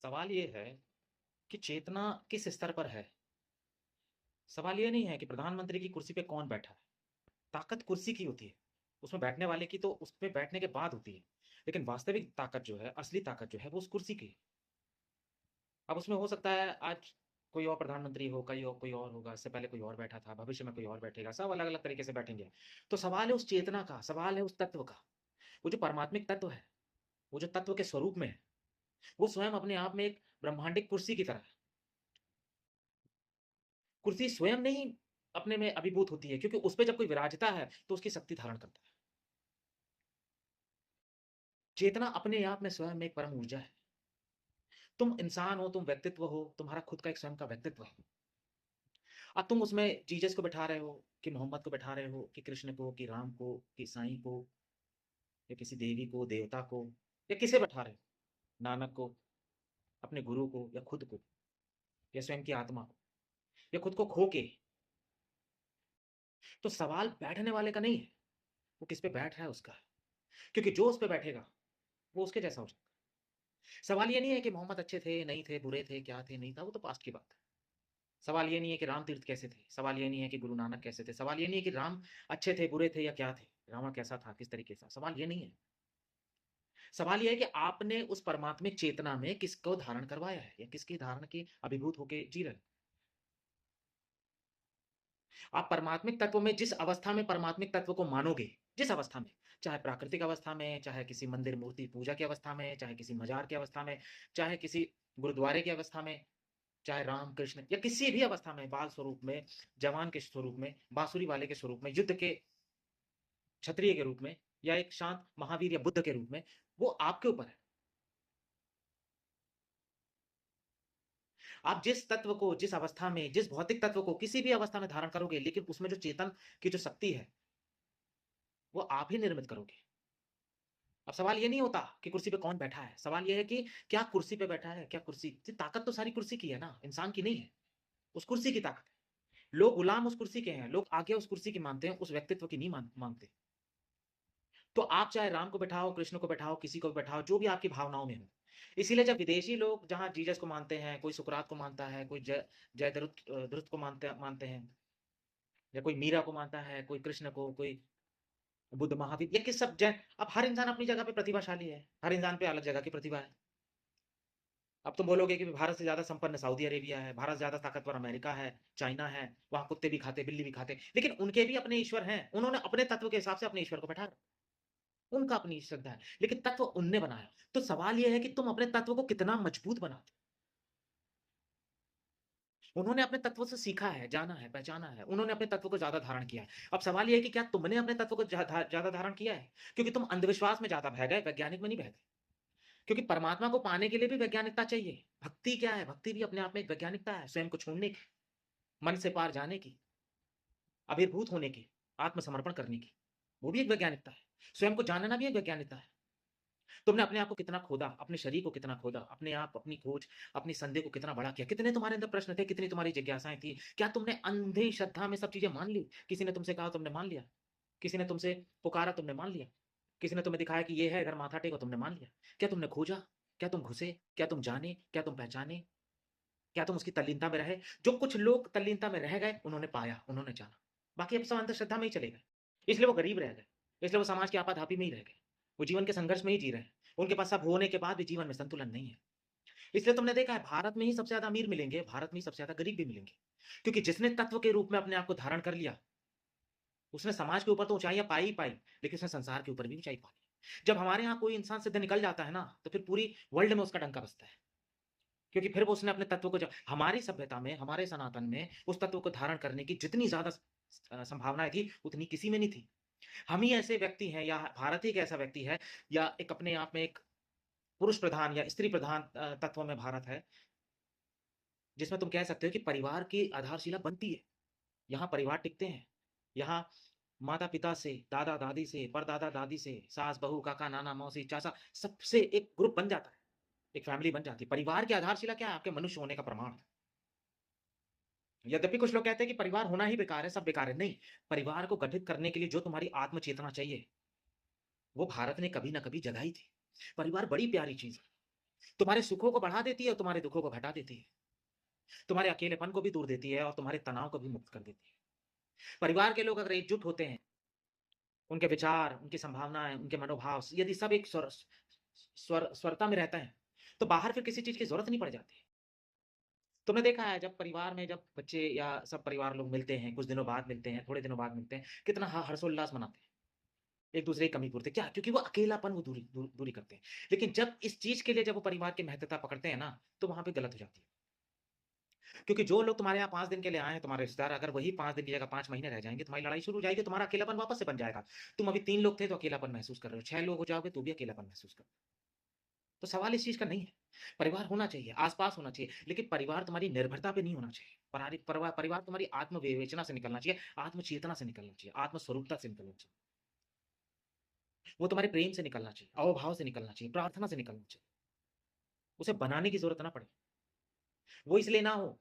सवाल ये है कि चेतना किस स्तर पर है? सवाल ये नहीं है कि प्रधानमंत्री की कुर्सी पे कौन बैठा है। ताकत कुर्सी की होती है, उसमें बैठने वाले की तो उस पे बैठने के बाद होती है। लेकिन वास्तविक ताकत जो है, असली ताकत जो है, वो उस कुर्सी की है। अब उसमें हो सकता है आज कोई और प्रधानमंत्री हो, कोई और होगा, इससे पहले कोई और बैठा था, भविष्य में कोई और बैठेगा, सब अलग-अलग तरीके से बैठेंगे। तो सवाल है उस चेतना का, सवाल है उस तत्व का। वो जो परमात्मिक तत्व है, वो जो तत्व के स्वरूप में है, वो स्वयं अपने आप में एक ब्रह्मांडिक कुर्सी की तरह है। कुर्सी स्वयं नहीं अपने में अभिभूत होती है क्योंकि उस पे जब कोई विराजता है, तो उसकी शक्ति धारण करता है। चेतना अपने आप में स्वयं में एक परम ऊर्जा है। तुम इंसान हो, तुम व्यक्तित्व हो, तुम्हारा खुद का एक स्वयं का व्यक्तित्व है। अब तुम उसमें जीसस को बैठा रहे हो, कि मोहम्मद को बैठा रहे हो, कि कृष्ण को, कि राम को, कि साईं को, या किसी देवी को, देवता को, या किसे बैठा रहे हो? नानक को, अपने गुरु को, या खुद को, या स्वयं की आत्मा को, या खुद को खो के। तो सवाल बैठने वाले का नहीं है, वो किस पे बैठ रहा है उसका है। क्योंकि जो उस पे बैठेगा, वो उसके जैसा हो जाएगा। सवाल ये नहीं है कि मोहम्मद अच्छे थे, नहीं थे, बुरे थे, क्या थे, नहीं था, वो तो पास्ट की बात है। सवाल ये नहीं है कि राम तीर्थ कैसे थे, सवाल ये नहीं है कि गुरु नानक कैसे थे, सवाल ये नहीं है कि राम अच्छे थे, बुरे थे या क्या थे, रावण कैसा था, किस तरीके से, सवाल ये नहीं है। सवाल ये है कि आपने उस परमात्मिक चेतना में किसको धारण करवाया है या किसकी धारण की अभिभूत होके जी रहे हैं। आप परमात्मिक तत्व में जिस अवस्था में परमात्मिक तत्व को मानोगे, जिस अवस्था में, चाहे प्राकृतिक अवस्था में, चाहे किसी मंदिर मूर्ति पूजा की अवस्था में, चाहे किसी मजार की अवस्था में, चाहे किसी गुरुद्वारे की अवस्था में, चाहे राम, कृष्ण या किसी भी अवस्था में, बाल स्वरूप में, जवान के स्वरूप में, बांसुरी वाले के स्वरूप में, युद्ध के क्षत्रिय के रूप में या एक शांत महावीर या बुद्ध के रूप में, वो आपके ऊपर है। आप जिस तत्व को, जिस अवस्था में, जिस भौतिक तत्व को किसी भी अवस्था में धारण करोगे, लेकिन उसमें जो चेतन की जो शक्ति है, वो आप ही निर्मित करोगे। अब सवाल ये नहीं होता कि कुर्सी पे कौन बैठा है, सवाल ये है कि क्या कुर्सी पे बैठा है, क्या कुर्सी ताकत तो सारी कुर्सी की है ना, इंसान की नहीं है। उस कुर्सी की ताकत है। लोग गुलाम उस कुर्सी के हैं, लोग आज्ञा उस कुर्सी की मानते हैं, उस व्यक्तित्व की नहीं मांगते। तो आप चाहे राम को बैठाओ, कृष्ण को बैठाओ, किसी को भी बैठाओ, जो भी आपकी भावनाओं में हो। इसीलिए जब विदेशी लोग जहाँ जीसस को मानते हैं, कोई सुकरात को मानता है, कोई ध्रुत को मानते मानते हैं, या कोई मीरा को मानता है, कोई कृष्ण को, कोई बुद्ध, महावीर, ये किस सब जैन। अब हर इंसान अपनी जगह पे प्रतिभाशाली है, हर इंसान पे अलग जगह की प्रतिभा है। अब तुम बोलोगे कि भारत से ज्यादा संपन्न सऊदी अरेबिया है, भारत से ज्यादा ताकतवर अमेरिका है, चाइना है, वहां कुत्ते भी खाते, बिल्ली भी खाते, लेकिन उनके भी अपने ईश्वर हैं, उन्होंने अपने तत्व के हिसाब से अपने ईश्वर को बैठा रखा। उनका अपनी श्रद्धा है, लेकिन तत्व उनने बनाया। तो सवाल यह है कि तुम अपने तत्व को कितना मजबूत बनाते हो। उन्होंने अपने तत्व से सीखा है, जाना है, पहचाना है, उन्होंने अपने तत्व को ज्यादा धारण किया है। अब सवाल यह है कि क्या तुमने अपने तत्व को ज्यादा धारण किया है? क्योंकि तुम अंधविश्वास में ज्यादा बह गए, वैज्ञानिक में नहीं बह गए। क्योंकि परमात्मा को पाने के लिए भी वैज्ञानिकता चाहिए। भक्ति क्या है? भक्ति भी अपने आप में एक वैज्ञानिकता है, स्वयं को छोड़ने की, मन से पार जाने की, आविर्भूत होने की, आत्मसमर्पण करने की, वो भी एक वैज्ञानिकता है। स्वयं को जानना भी एक वैज्ञानिकता है। तुमने अपने आप को कितना खोदा, अपने शरीर को कितना खोदा, अपने आप, अपनी खोज, अपनी संदेह को कितना बड़ा किया, कितने तुम्हारे अंदर प्रश्न थे, कितनी तुम्हारी जिज्ञासाएं थी, क्या तुमने अंधे श्रद्धा में सब चीजें मान ली? किसी ने तुमसे कहा, तुमने मान लिया। किसी ने तुमसे पुकारा, तुमने मान लिया। किसी ने तुम्हें दिखाया कि ये है, अगर माथा टेको, तुमने मान लिया। क्या तुमने खोजा? क्या तुम घुसे? क्या तुम जाने? क्या तुम पहचाने? क्या तुम उसकी तल्लीनता में रहे? जो कुछ लोग तल्लीनता में रह गए, उन्होंने पाया, उन्होंने जाना। बाकी अब सब अंधश्रद्धा में ही चले गए। इसलिए वो गरीब रह गए। इसलिए वो समाज की आपाधापी में ही रह गए। वो जीवन के संघर्ष में ही जी रहे हैं। उनके पास सब होने के बाद भी जीवन में संतुलन नहीं है। इसलिए तुमने देखा है, भारत में ही सबसे ज्यादा अमीर मिलेंगे, भारत में ही सबसे ज्यादा गरीब भी मिलेंगे। क्योंकि जिसने तत्व के रूप में अपने आप को धारण कर लिया, उसने समाज के ऊपर तो ऊंचाइयां पाई ही पाई, लेकिन उसने संसार के ऊपर भी ऊंचाई पा ली। जब हमारे यहाँ कोई इंसान सिद्ध निकल जाता है ना, तो फिर पूरी वर्ल्ड में उसका डंका बजता है। क्योंकि फिर वो उसने अपने तत्व को, जब हमारी सभ्यता में, हमारे सनातन में उस तत्व को धारण करने की जितनी ज्यादा संभावनाएं थी, उतनी किसी में नहीं थी। हम ही ऐसे व्यक्ति हैं, या भारत ही एक ऐसा व्यक्ति है, या एक अपने आप में एक पुरुष प्रधान या स्त्री प्रधान तत्व में भारत है, जिसमें तुम कह सकते हो कि परिवार की आधारशिला बनती है। यहाँ परिवार टिकते हैं। यहाँ माता पिता से, दादा दादी से, परदादा दादी से, सास बहू, काका नाना मौसी चाचा, सबसे एक ग्रुप बन जाता है, एक फैमिली बन जाती है। परिवार की आधारशिला क्या है? आपके मनुष्य होने का प्रमाण है। यद्यपि कुछ लोग कहते हैं कि परिवार होना ही बेकार है, सब बेकार है। नहीं, परिवार को गठित करने के लिए जो तुम्हारी आत्म चेतना चाहिए, वो भारत ने कभी ना कभी जगाई थी। परिवार बड़ी प्यारी चीज है। तुम्हारे सुखों को बढ़ा देती है और तुम्हारे दुखों को घटा देती है। तुम्हारे अकेलेपन को भी दूर देती है और तुम्हारे तनाव को भी मुक्त कर देती है। परिवार के लोग अगर एकजुट होते हैं, उनके विचार, उनकी संभावनाएँ, उनके मनोभाव यदि सब एक स्वरता में रहता है, तो बाहर फिर किसी चीज़ की ज़रूरत नहीं पड़ जाती। तुमने देखा है जब परिवार में जब बच्चे या सब परिवार लोग मिलते हैं, कुछ दिनों बाद मिलते हैं, थोड़े दिनों बाद मिलते हैं, कितना हर्षोल्लास मनाते हैं, एक-दूसरे की कमी पूर्ति क्या? क्योंकि वो अकेलापन वो दूरी करते हैं। लेकिन जब इस चीज़ के लिए जब वो परिवार की महत्वता पकड़ते हैं ना, तो वहाँ पे गलत हो जाती है। क्योंकि जो लोग तुम्हारे यहाँ 5 दिन के लिए आए हैं, तुम्हारे रिश्तेदार, अगर वही 5 दिन की जगह 5 महीने रह जाएँगे, तुम्हारी लड़ाई शुरू हो जाएगी, तुम्हारा अकेलापन वापस से बन जाएगा। तुम अभी 3 लोग थे तो अकेलापन महसूस कर रहे हो, 6 लोग हो जाओगे तो भी अकेलापन महसूस कर। तो सवाल इस चीज़ का नहीं है। परिवार होना चाहिए, आस-पास होना चाहिए, लेकिन परिवार तुम्हारी निर्भरता पे नहीं होना चाहिए। परिवार तुम्हारी आत्म विवेचना से निकलना चाहिए, आत्म-चेतना से निकलना चाहिए, आत्म-स्वरूपता से निकलना चाहिए। वो तुम्हारे प्रेम से निकलना चाहिए, अहोभाव से निकलना चाहिए, प्रार्थना से निकलना चाहिए। उसे बनाने की ज़रूरत ना पड़े। वो इसलिए ना हो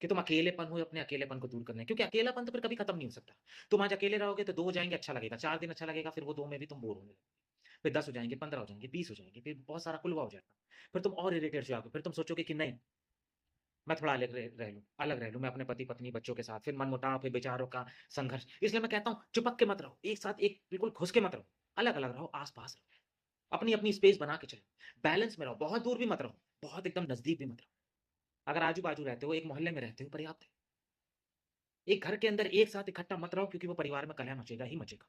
कि तुम अकेलेपन हो, अपने अकेलेपन को दूर करने क्योंकि अकेलापन तो फिर कभी खत्म नहीं हो सकता। तुम आज अकेले रहोगे तो 2 हो जाएँगे अच्छा लगेगा, 4 दिन अच्छा लगेगा, फिर वो 2 में भी तुम बोर होने लगोगे। फिर 10 हो जाएँगे, 15 हो जाएँगे, 20 हो जाएँगे, फिर बहुत सारा कुलवा हो जाएगा। फिर तुम और इरिटेट हो जाओगे, फिर तुम सोचोगे कि नहीं, मैं थोड़ा अलग रह लूँ, मैं अपने पति-पत्नी, बच्चों के साथ, फिर मनमुटाव, फिर विचारों का संघर्ष। इसलिए मैं कहता हूँ चिपक के मत रहो, एक साथ एक बिल्कुल घुस के मत रहो, अलग-अलग रहो, आस-पास रहो। अपनी-अपनी स्पेस बना के चलो, बैलेंस में रहो, बहुत दूर भी मत रहो, बहुत एकदम नज़दीक भी मत रहो। अगर आजू-बाजू रहते हो, एक मोहल्ले में रहते हो, पर्याप्त है। एक घर के अंदर एक साथ इकट्ठा मत रहो क्योंकि वो परिवार में कलह मचेगा ही मचेगा।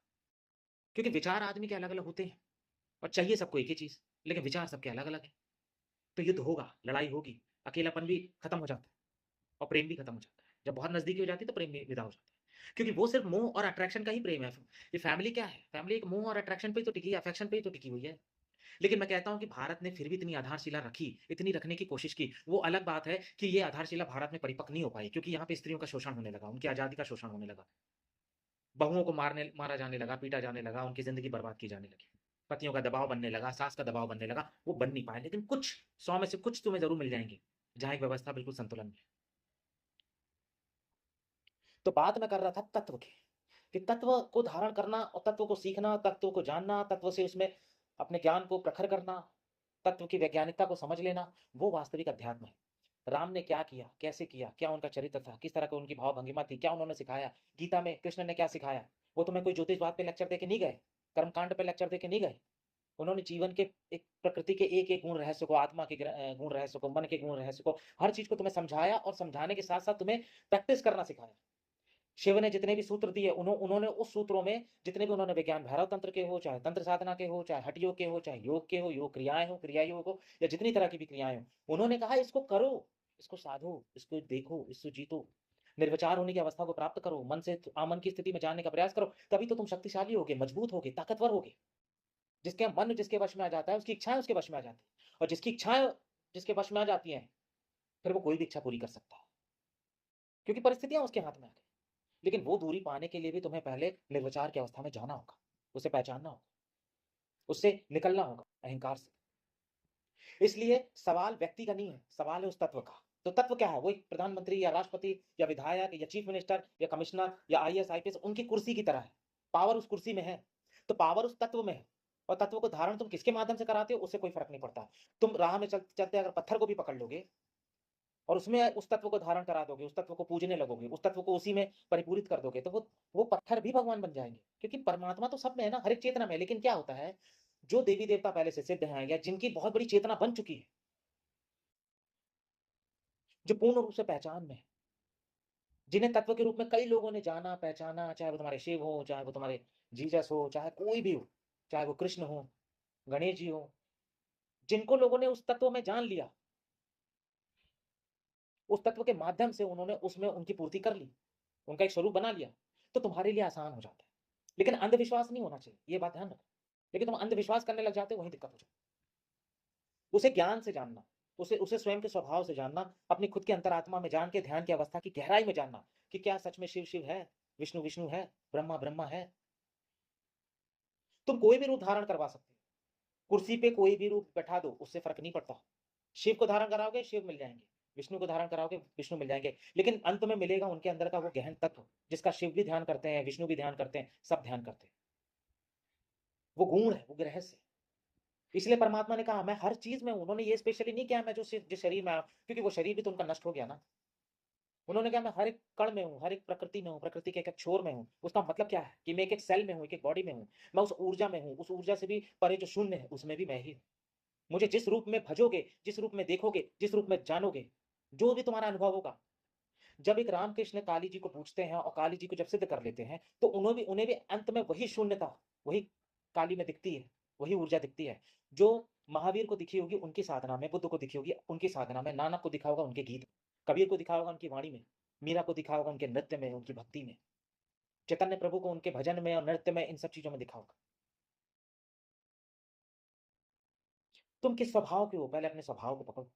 क्योंकि विचार आदमी के अलग-अलग होते हैं और चाहिए सबको एक ही चीज़, लेकिन विचार सबके अलग-अलग हैं। तो युद्ध होगा, लड़ाई होगी, अकेलापन भी खत्म हो जाता है और प्रेम भी खत्म हो जाता है। जब बहुत नज़दीकी हो जाती है तो प्रेम भी विदा हो जाता है। क्योंकि वो सिर्फ़ मोह और अट्रैक्शन का ही प्रेम है। ये फैमिली क्या है? फैमिली एक मोह और अट्रैक्शन पे ही तो टिकी है, अफेक्शन पे ही तो टिकी हुई है। लेकिन मैं कहता हूँ कि भारत ने फिर भी इतनी आधारशिला रखी, इतनी रखने की कोशिश की। वो अलग बात है कि ये आधारशिला भारत में परिपक्व नहीं हो पाई क्योंकि यहाँ पे स्त्रियों का शोषण होने लगा, उनकी आज़ादी का शोषण होने लगा। बहुओं को मारा जाने लगा, पीटा जाने लगा, उनकी ज़िंदगी बर्बाद की जाने लगी। पतियों का दबाव बनने लगा, सास का दबाव बनने लगा, वो बन नहीं पाए। लेकिन कुछ 100 में से कुछ तुम्हें ज़रूर मिल जाएँगे, जहाँ एक व्यवस्था बिल्कुल संतुलन में है। तो बात मैं कर रहा था तत्व की, कि तत्व को धारण करना और तत्व को सीखना, तत्व को जानना, तत्व से उसमें अपने ज्ञान को प्रखर करना, तत्व की वैज्ञानिकता को समझ लेना, वो वास्तविक अध्यात्म है। राम ने क्या किया? कैसे किया? क्या उनका चरित्र था? किस तरह की उनकी भाव-भंगिमा थी? क्या उन्होंने सिखाया? गीता में कृष्ण ने क्या सिखाया? वो तुम्हें कोई ज्योतिषवाद पे लेक्चर देके नहीं गए, कर्मकांड पे लेक्चर देके नहीं गए। उन्होंने जीवन के एक प्रकृति के एक-एक गुण रहस्य को, आत्मा के गुण रहस्य को, मन के गुण रहस्य को, हर चीज़ को तुम्हें समझाया और समझाने के साथ-साथ तुम्हें प्रैक्टिस करना सिखाया। शिव ने जितने भी सूत्र दिए, उन्होंने उस सूत्रों में जितने भी उन्होंने विज्ञान भैरव तंत्र के हो, चाहे तंत्र साधना के हो, चाहे हठ योग के हो, चाहे योग के हो, योग क्रियाएँ हो, क्रिया योग हो या जितनी तरह की भी क्रियाएँ हो, उन्होंने कहा इसको करो, इसको साधो, इसको देखो, इसको जीतो। निर्विचार होने की अवस्था को प्राप्त करो, मन से आमन की स्थिति में जानने का प्रयास करो, तभी तो तुम शक्तिशाली होगे, मजबूत होगे, ताकतवर होगे। जिसके मन जिसके वश में आ जाता है, उसकी इच्छाएँ उसके वश में आ जाती हैं और जिसकी इच्छाएँ जिसके वश में आ जाती हैं, फिर वो कोई भी इच्छा पूरी कर सकता है, क्योंकि परिस्थितियाँ उसके हाथ में आ गई। लेकिन वो दूरी पाने के लिए भी तुम्हें पहले निर्विचार की अवस्था में जाना होगा, उसे पहचानना होगा, उससे निकलना होगा अहंकार से। इसलिए सवाल व्यक्ति का नहीं है, सवाल है उस तत्व का। तो तत्व क्या है? वो एक प्रधानमंत्री या राष्ट्रपति या विधायक या चीफ मिनिस्टर या कमिश्नर या आईएएस, आईपीएस उनकी कुर्सी की तरह है। पावर उस कुर्सी में है, तो पावर उस तत्व में है और तत्व को धारण तुम किसके माध्यम से कराते हो, उससे कोई फ़र्क नहीं पड़ता। तुम राह में चलते अगर पत्थर को भी पकड़ लोगे और उसमें उस तत्व को धारण करा दोगे, उस तत्व को पूजने लगोगे, उस तत्व को उसी में परिपूरित कर दोगे, तो वो पत्थर भी भगवान बन जाएँगे। क्योंकि परमात्मा तो सब में है ना, हर एक चेतना में है। लेकिन क्या होता है, जो देवी-देवता पहले से सिद्ध हैं या जिनकी बहुत बड़ी चेतना बन चुकी है, जो पूर्ण रूप से पहचान में है, जिन्हें तत्व के रूप में कई लोगों ने जाना, पहचाना, चाहे वो तुम्हारे शिव हो, चाहे वो तुम्हारे जीसस हो, चाहे कोई भी हो, चाहे वो कृष्ण हो, गणेश जी हो, जिनको लोगों ने उस तत्व में जान लिया, उस तत्व के माध्यम से उन्होंने उसमें उनकी पूर्ति कर ली, उनका एक स्वरूप बना लिया, तो तुम्हारे लिए आसान हो जाता है। लेकिन अंधविश्वास नहीं होना चाहिए, ये बात ध्यान रखो। लेकिन तुम अंधविश्वास करने लग जाते हो, वहीं दिक्कत हो जाती है। उसे ज्ञान से जानना, उसे उसे स्वयं के स्वभाव से जानना, अपनी खुद के अंतरात्मा में जान के ध्यान की अवस्था की गहराई में जानना कि क्या सच में शिव शिव है, विष्णु विष्णु है, ब्रह्मा ब्रह्मा है। तुम कोई भी रूप धारण करवा सकते हो। कुर्सी पे कोई भी रूप बैठा दो, उससे फ़र्क नहीं पड़ता। शिव को धारण कराओगे, शिव मिल जाएँगे। विष्णु को धारण कराओगे, विष्णु मिल जाएँगे। लेकिन अंत में मिलेगा उनके अंदर का वो गहन तत्व, जिसका शिव भी ध्यान करते हैं, विष्णु भी ध्यान करते हैं, सब ध्यान करते हैं। वो गुण है, वो रहस्य है। इसलिए परमात्मा ने कहा मैं हर चीज़ में हूँ। उन्होंने ये स्पेशली नहीं किया मैं जो जिस शरीर में आया हूँ, क्योंकि वो शरीर भी तो उनका नष्ट हो गया ना। उन्होंने कहा मैं हर एक कण में हूँ, हर एक प्रकृति में हूँ, प्रकृति के एक-एक छोर में हूँ। उसका मतलब क्या है कि मैं एक-एक सेल में हूँ, एक-एक बॉडी में हूँ। मैं उस ऊर्जा में हूँ, उस ऊर्जा से भी परे जो शून्य है, उसमें भी मैं ही हूँ। मुझे जिस रूप में भजोगे, जिस रूप में देखोगे, जिस रूप में जानोगे, जो भी तुम्हारा अनुभव होगा, जब एक रामकृष्ण काली जी को पूछते हैं और काली जी को जब सिद्ध कर लेते हैं, तो उन्हें भी अंत में वही शून्यता, वही काली में दिखती है, वही ऊर्जा दिखती है, जो महावीर को दिखी होगी उनकी साधना में, बुद्ध को दिखी होगी उनकी साधना में, नानक को दिखा होगा उनके गीत, कबीर को दिखा होगा उनकी वाणी में, मीरा को दिखा होगा उनके नृत्य में, उनकी भक्ति में, चैतन्य प्रभु को उनके भजन में और नृत्य में, इन सब चीज़ों में दिखा होगा। तुम किस स्वभाव के हो, पहले अपने स्वभाव को पकड़ो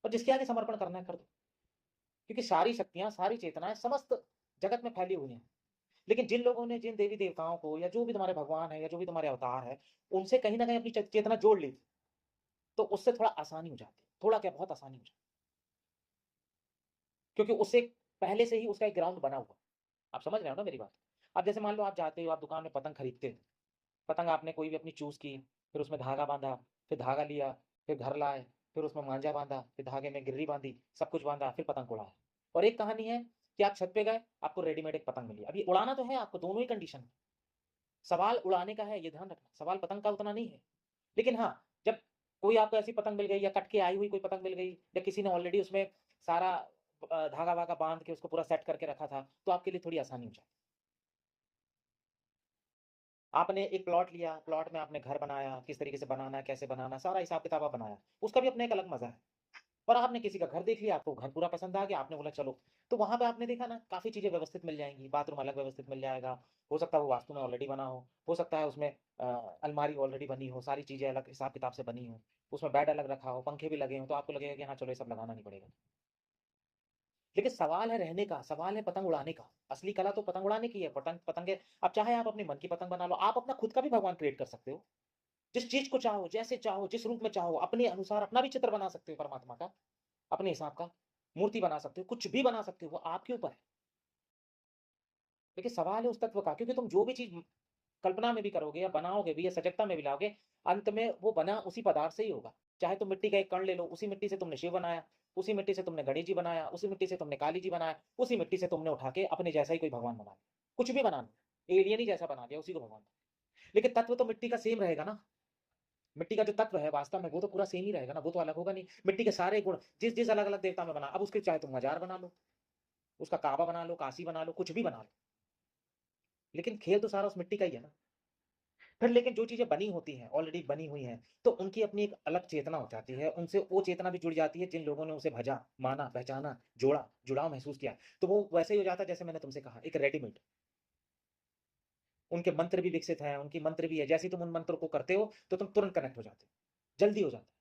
और जिसके आगे समर्पण करना है कर दो। क्योंकि सारी शक्तियाँ, सारी चेतनाएँ समस्त जगत में फैली हुई हैं। लेकिन जिन लोगों ने जिन देवी-देवताओं को या जो भी तुम्हारे भगवान हैं या जो भी तुम्हारे अवतार हैं, उनसे कहीं न कहीं अपनी चेतना जोड़ ली थी, तो उससे थोड़ा आसानी हो जाती है। थोड़ा क्या बहुत आसानी हो जाती है। क्योंकि उससे पहले से ही उसका एक ग्राउंड बना हुआ है। आप समझ रहे हो ना मेरी बात? अब जैसे मान लो आप जाते हो, आप दुकान में पतंग खरीदते हो। पतंग आपने कोई भी अपनी चूज़ की, फिर उसमें धागा बाँधा, फिर धागा लिया, फिर घर लाए, फिर उसमें मांझा बाँधा, फिर धागे में गिर्री बाँधी, सब कुछ बाँधा, फिर पतंग उड़ाया। और एक कहानी है कि आप छत पे गए, आपको रेडीमेड एक पतंग मिली। अब ये उड़ाना तो है आपको, दोनों ही कंडीशन है। सवाल उड़ाने का है, ये ध्यान रखना, सवाल पतंग का उतना नहीं है। लेकिन हाँ, जब कोई आपको ऐसी पतंग मिल गई या कट के आई हुई कोई पतंग मिल गई या किसी ने ऑलरेडी उसमें सारा धागा-वागा बाँध के उसको पूरा सेट करके रखा था, तो आपके लिए थोड़ी आसानी हो जाती। आपने एक प्लॉट लिया, प्लॉट में आपने घर बनाया, किस तरीके से बनाना है, कैसे बनाना है, सारा हिसाब-किताब आप बनाया। उसका भी अपना एक अलग मज़ा है। और आपने किसी का घर देख लिया, आपको घर पूरा पसंद आ गया, आपने बोला चलो। तो वहाँ पे आपने देखा ना काफ़ी चीज़ें व्यवस्थित मिल जाएँगी, बाथरूम अलग व्यवस्थित मिल जाएगा। हो सकता है वो वास्तु में ऑलरेडी बना हो सकता है उसमें अलमारी ऑलरेडी बनी हो, सारी चीज़ें अलग हिसाब-किताब से बनी हों, उसमें बेड अलग रखा हो, पंखे भी लगे हों, तो आपको लगेगा कि हाँ, चलो ये सब लगाना नहीं पड़ेगा। लेकिन सवाल है रहने का, सवाल है पतंग उड़ाने का। असली कला तो पतंग उड़ाने की है, पतंगे अब चाहे आप अपने मन की पतंग बना लो, आप अपना खुद का भी भगवान क्रिएट कर सकते हो। जिस चीज़ को चाहो, जैसे चाहो, जिस रूप में चाहो, अपने अनुसार अपना भी चित्र बना सकते हो परमात्मा का, अपने हिसाब का। मूर्ति बना सकते हो, कुछ भी बना सकते हो, वो आपके ऊपर है। देखिए सवाल है उस तत्व का क्योंकि तुम जो भी चीज़ कल्पना में भी करोगे या बनाओगे भी या सजगता में भी लाओगे, अंत में वो बना उसी पदार्थ से ही होगा। चाहे तुम मिट्टी का एक कण ले लो, उसी मिट्टी से तुमने शिव बनाया, उसी मिट्टी से तुमने गणेश जी बनाया, उसी मिट्टी से तुमने काली जी बनाया, उसी मिट्टी से तुमने उठा के अपने जैसा ही कोई भगवान बना लिया। कुछ भी बना लो, एलियन ही जैसा बना लिया, उसी को भगवान। लेकिन तत्व तो मिट्टी का सेम रहेगा ना। मिट्टी का जो तत्व है वास्तव में वो तो पूरा सेम ही रहेगा ना, वो तो अलग होगा नहीं। मिट्टी के सारे गुण जिस-जिस अलग-अलग देवता में बना, अब उसके चाहे तुम मजार बना लो, उसका काबा बना लो, काशी बना लो, कुछ भी बना लो। लेकिन खेल तो सारा उस मिट्टी का ही है ना। फिर लेकिन जो चीज़ें बनी होती हैं, ऑलरेडी बनी हुई हैं, तो उनकी अपनी एक अलग चेतना हो जाती है, उनसे वो चेतना भी जुड़ जाती है जिन लोगों ने उसे भजा, माना, पहचाना, जोड़ा, जुड़ाव महसूस किया। तो वो वैसे ही हो जाता है जैसे मैंने तुमसे कहा, एक रेडीमेड। उनके मंत्र भी विकसित हैं, उनकी मंत्र भी है, जैसे ही तुम उन मंत्रों को करते हो, तो तुम तुरंत कनेक्ट हो जाते हो, जल्दी हो जाता है।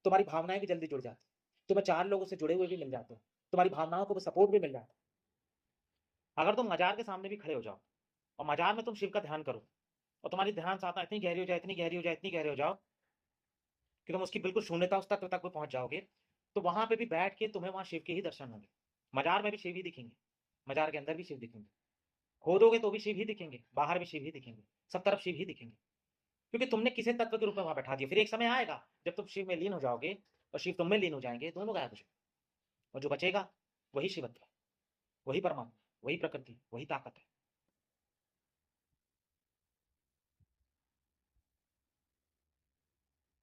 तुम्हारी भावनाएँ भी जल्दी जुड़ जाती हैं। तुम्हें 4 लोगों से जुड़े हुए भी मिल जाते हो, तुम्हारी भावनाओं को भी सपोर्ट भी मिल जाता है। अगर तुम मजार के सामने भी खड़े हो जाओ और मजार में तुम शिव का ध्यान करो और तुम्हारी ध्यान साधना इतनी गहरी हो जाए, इतनी गहरी हो जाए, इतनी गहरी हो जाओ कि तुम उसकी बिल्कुल शून्यता उस तत्व तक भी पहुँच जाओगे, तो वहाँ पे भी बैठ के तुम्हें वहाँ शिव के ही दर्शन होंगे। मजार में भी शिव ही दिखेंगे, मजार के अंदर भी शिव दिखेंगे। खोदोगे तो भी शिव ही दिखेंगे, बाहर भी शिव ही दिखेंगे, सब तरफ शिव ही दिखेंगे। क्योंकि तुमने किसी तत्व के रूप में वहाँ बैठा दिया। फिर एक समय आएगा जब तुम शिव में लीन हो जाओगे और शिव तुम में लीन हो जाएँगे, दोनों गायब हो जाएँगे और जो बचेगा वही शिवत्व है, वही परमात्मा, वही प्रकृति, वही ताकत है।